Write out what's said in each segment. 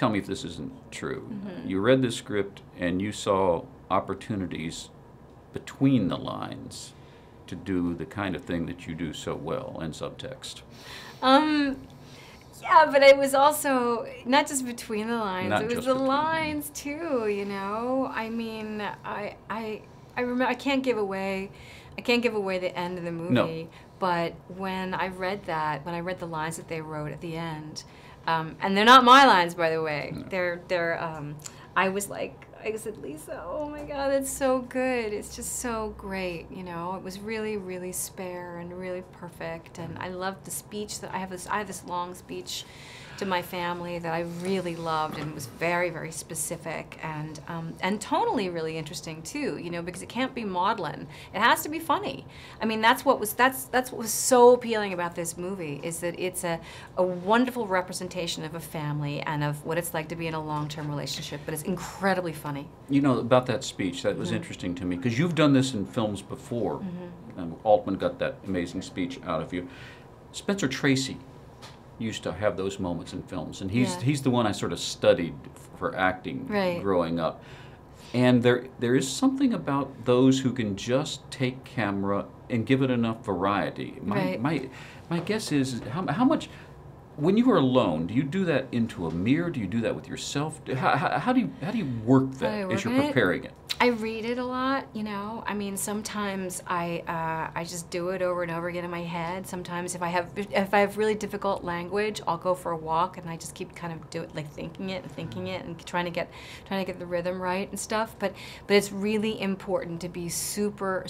tell me if this isn't true. You read the script and you saw opportunities between the lines to do the kind of thing that you do so well in subtext. Yeah, but it was also not just between the lines. Not it was the lines too. You know, I mean, I remember. I can't give away the end of the movie. No. But when I read that, when I read the lines that they wrote at the end, and they're not my lines, by the way. No. They're. I said, Lisa, oh my God, it's so good. It's just so great, you know. It was really, really spare and really perfect. And I loved the speech that I have this long speech to my family that I really loved, and it was very, very specific and tonally really interesting too, you know, because it can't be maudlin. It has to be funny. I mean, that's what was so appealing about this movie, is that it's a wonderful representation of a family and of what it's like to be in a long-term relationship, but it's incredibly funny. You know, about that speech, that was interesting to me, because you've done this in films before. Altman got that amazing speech out of you. Spencer Tracy used to have those moments in films, and he's the one I sort of studied for acting growing up. And there is something about those who can just take camera and give it enough variety. My guess is how much, when you are alone, do you do that into a mirror? Do you do that with yourself? How do you work that as you're preparing it? I read it a lot, you know. I mean, sometimes I just do it over and over again in my head. Sometimes if I have really difficult language, I'll go for a walk and I just keep kind of thinking it and trying to get the rhythm right and stuff. But it's really important to be super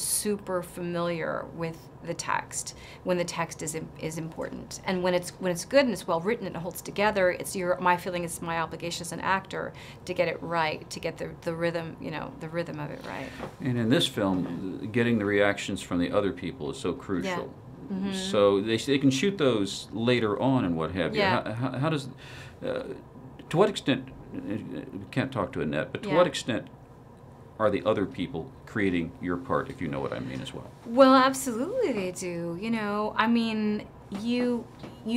familiar with the text when the text is important, and when it's good and it's well written and it holds together. My feeling is my obligation as an actor to get it right, to get the rhythm, you know, the rhythm of it right. And in this film, getting the reactions from the other people is so crucial. So they can shoot those later on and what have you. How does, to what extent, we can't talk to Annette, but to what extent are the other people creating your part, if you know what I mean, as well? Well, absolutely they do. You know, I mean, you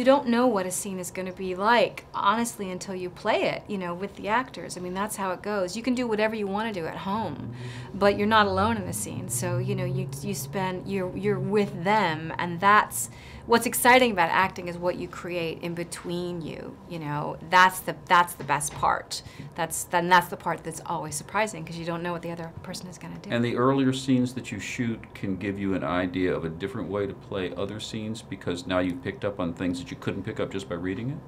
don't know what a scene is going to be like, honestly, until you play it, you know, with the actors. I mean, that's how it goes. You can do whatever you want to do at home, but you're not alone in the scene. So, you know, you're with them, and that's what's exciting about acting, is what you create in between you. You know, that's the best part. That's the part that's always surprising, because you don't know what the other person is going to do. And the earlier scenes that you shoot can give you an idea of a different way to play other scenes, because now you've picked up on things that you couldn't pick up just by reading it?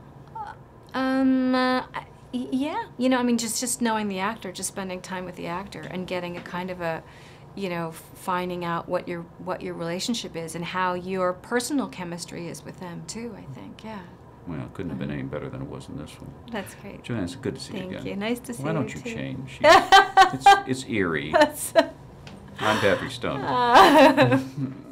Yeah. You know, I mean, just knowing the actor, just spending time with the actor and getting a kind of a, you know, finding out what your relationship is and how your personal chemistry is with them too, I think, yeah. Well, it couldn't have been any better than it was in this one. That's great. Julianne, it's good to see you again. Thank you. Nice to see you. Why don't you too. change? It's eerie. I'm Patrick Stone.